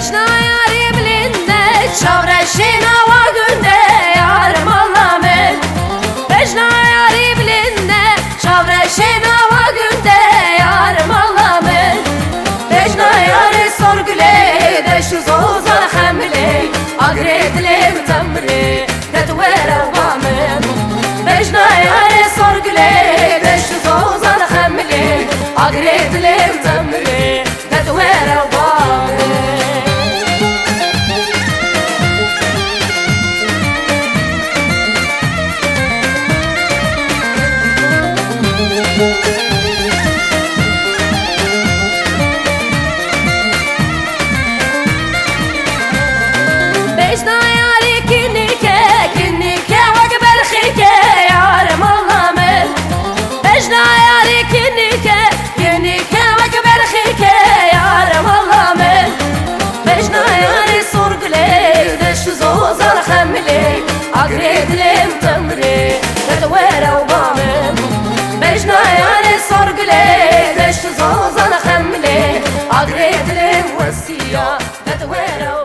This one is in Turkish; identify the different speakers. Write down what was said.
Speaker 1: Beşna yari bilinde çavreşina va günde yarım Allah'ım. Beşna yari bilinde çavreşina va günde yarım Allah'ım. Beşna yari sorgule de şu zozan hamle agredlim tamre tedwera vamın. Beşna yari sorgule de şu zozan hamle agredlim tamre tedwera vamın. Beşna yari kinnike vakbel khike yarım Allah'ım. Beşna yari kinnike vakbel khike yarım Allah'ım. Beşna yari sorgule de şu zozan hamle agredlim tamre tedwera vamın. Beşna yari sorgule de şu zozan hamle agredlim vasiya tedwera